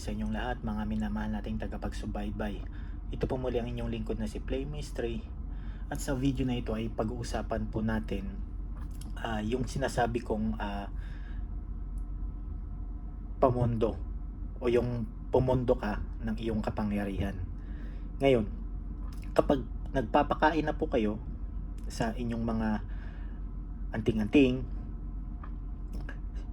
sa inyong lahat, mga minamahal nating tagapagsubaybay. Ito po muli ang inyong lingkod na si Play Mystery. At sa video na ito ay pag-uusapan po natin yung sinasabi kong pamundo o yung pumundo ka ng iyong kapangyarihan. Ngayon, kapag nagpapakain na po kayo sa inyong mga anting-anting,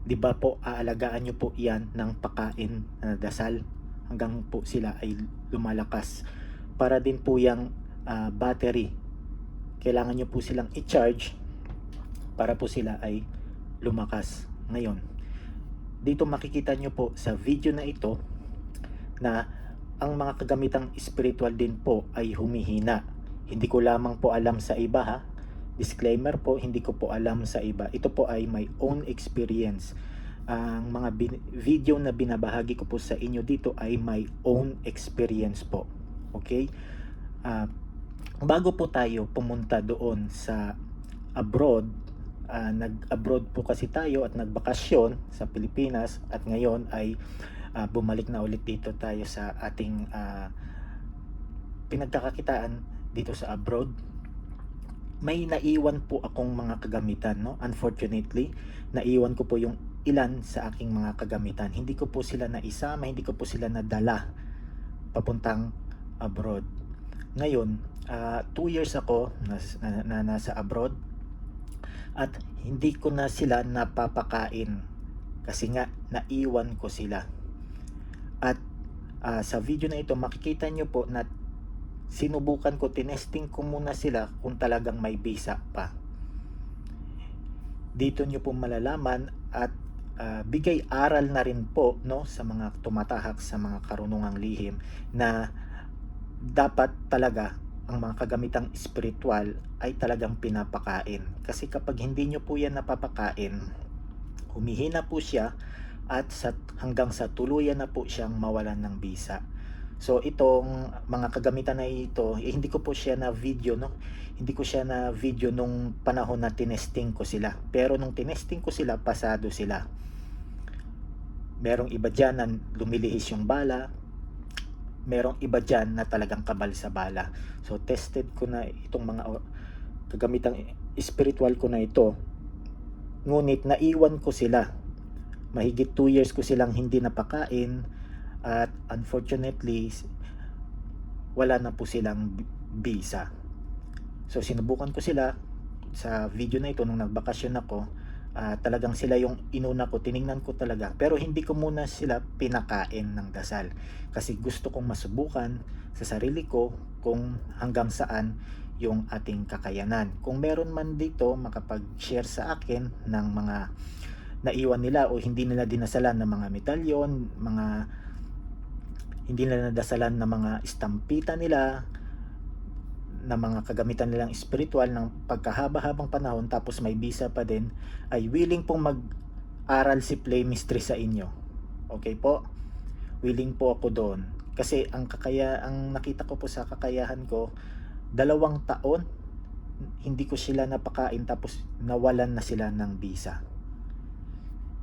di ba po aalagaan nyo po iyan ng pakain na dasal hanggang po sila ay lumalakas. Para din po yung battery, kailangan nyo po silang i-charge para po sila ay lumakas. Ngayon, dito makikita nyo po sa video na ito na ang mga kagamitang spiritual din po ay humihina. Hindi ko lamang po alam sa iba ha. Disclaimer po, hindi ko po alam sa iba. Ito po ay my own experience. Ang mga video na binabahagi ko po sa inyo dito ay my own experience po. Okay? Bago po tayo pumunta doon sa abroad, nag-abroad po kasi tayo at nagbakasyon sa Pilipinas at ngayon ay bumalik na ulit dito tayo sa ating pinagkakakitaan dito sa abroad. May naiwan po akong mga kagamitan, no? Unfortunately, naiwan ko po yung ilan sa aking mga kagamitan. Hindi ko po sila naisama, hindi ko po sila nadala papuntang abroad. Ngayon, 2 years ako na nasa abroad at hindi ko na sila napapakain kasi nga naiwan ko sila. At sa video na ito makikita nyo po na sinubukan ko, tinesting ko muna sila kung talagang may bisa pa. Dito nyo po malalaman at bigay aral na rin po, no, sa mga tumatahak sa mga karunungang lihim na dapat talaga ang mga kagamitang espiritual ay talagang pinapakain. Kasi kapag hindi nyo po yan napapakain, humihina po siya at hanggang sa tuluyan na po siyang mawalan ng bisa. So itong mga kagamitan na ito, hindi ko po siya na video, no? Hindi ko siya na video nung panahon na tinesting ko sila. Pero nung tinesting ko sila, pasado sila. Merong iba dyan na lumilihis yung bala. Merong iba dyan na talagang kabal sa bala. So tested ko na itong mga kagamitang spiritual ko na ito. Ngunit naiwan ko sila. Mahigit 2 years ko silang hindi napakain. At unfortunately, wala na po silang visa. So sinubukan ko sila sa video na ito nung nagbakasyon ako. Talagang sila yung inuna ko, tiningnan ko talaga. Pero hindi ko muna sila pinakain ng dasal. Kasi gusto kong masubukan sa sarili ko kung hanggang saan yung ating kakayanan. Kung meron man dito makapag-share sa akin ng mga naiwan nila o hindi nila dinasalan ng mga medalyon, hindi nila nadasalan ng mga istampita nila, na mga kagamitan nilang spiritual ng pagkahaba-habang panahon tapos may visa pa din, ay willing pong mag-aral si Play Mystery sa inyo. Okay po? Willing po ako doon. Kasi ang nakita ko po sa kakayahan ko, 2 taon hindi ko sila napakain tapos nawalan na sila ng visa.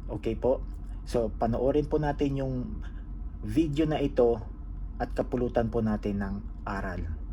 Okay po? So panoorin po natin yung video na ito at kapulutan po natin ng aral.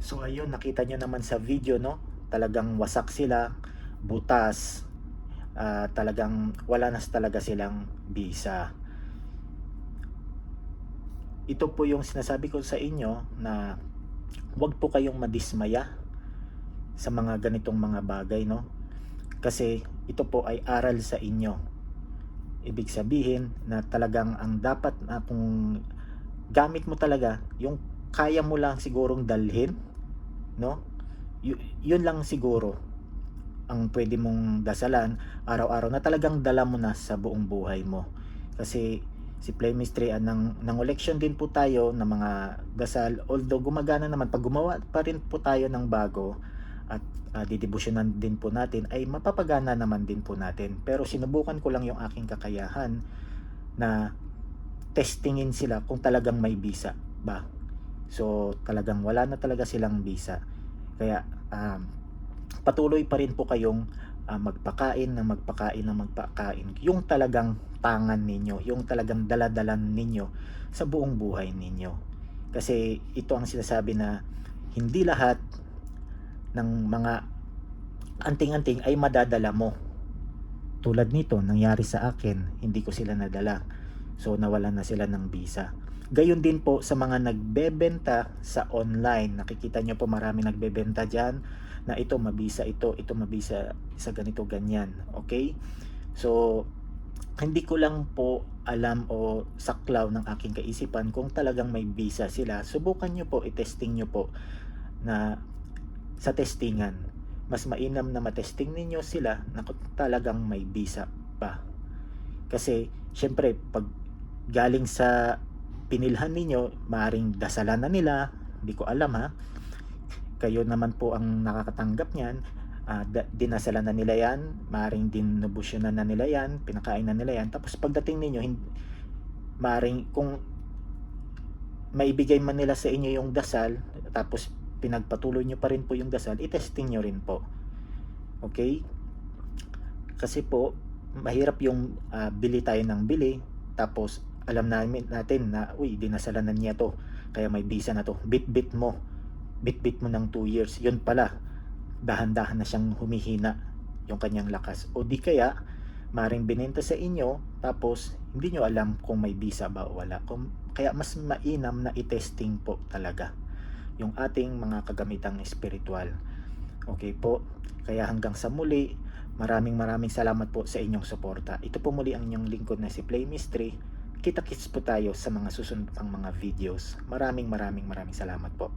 So ayun, nakita nyo naman sa video, no? Talagang wasak sila, butas, talagang wala na talaga silang bisa. Ito po yung sinasabi ko sa inyo na huwag po kayong madismaya sa mga ganitong mga bagay, no? Kasi ito po ay aral sa inyo. Ibig sabihin na talagang ang dapat na kung gamit mo talaga yung kaya mo lang sigurong dalhin, no? Yun lang siguro ang pwede mong dasalan araw-araw na talagang dala mo na sa buong buhay mo. Kasi si Play Mystery ng election din po tayo ng mga dasal, although gumagana naman pag gumawa pa rin po tayo ng bago at didebosyonan din po natin ay mapapagana naman din po natin. Pero sinubukan ko lang yung aking kakayahan na testingin sila kung talagang may bisa ba. So talagang wala na talaga silang bisa. Kaya patuloy pa rin po kayong magpakain na magpakain yung talagang tangan ninyo, yung talagang daladalan ninyo sa buong buhay ninyo. Kasi ito ang sinasabi na hindi lahat ng mga anting-anting ay madadala mo. Tulad nito, nangyari sa akin, hindi ko sila nadala. So nawalan na sila ng visa. Gayon din po sa mga nagbebenta sa online. Nakikita nyo po marami nagbebenta dyan na ito mabisa ito mabisa sa ganito ganyan. Okay? So hindi ko lang po alam o saklaw ng aking kaisipan kung talagang may visa sila. Subukan nyo po, i-testing nyo po na sa testingan. Mas mainam na matesting ninyo sila na kung talagang may visa pa. Kasi syempre pag galing sa pinilhan ninyo, maaring dasalan na nila, hindi ko alam ha. Kayo naman po ang nakakatanggap niyan. Dinasalan na nila yan, maaring dinubusyonan na nila yan, pinakain na nila yan. Tapos pagdating ninyo, maaring kung maibigay man nila sa inyo yung dasal, tapos pinagpatuloy nyo pa rin po yung dasal, itesting nyo rin po. Okay? Kasi po, mahirap yung bili tayo ng bili, tapos alam natin na, uy, dinasalan na niya to, kaya may visa na to. Bit-bit mo ng 2 years. Yun pala, dahan-dahan na siyang humihina yung kanyang lakas. O di kaya, maring binenta sa inyo, tapos hindi nyo alam kung may visa ba o wala. Kaya mas mainam na i-testing po talaga yung ating mga kagamitang espiritual. Okay po, kaya hanggang sa muli, maraming salamat po sa inyong suporta. Ito po muli ang inyong lingkod na si Play Mystery. Kita-kits po tayo sa mga susunod pang mga videos. Maraming salamat po.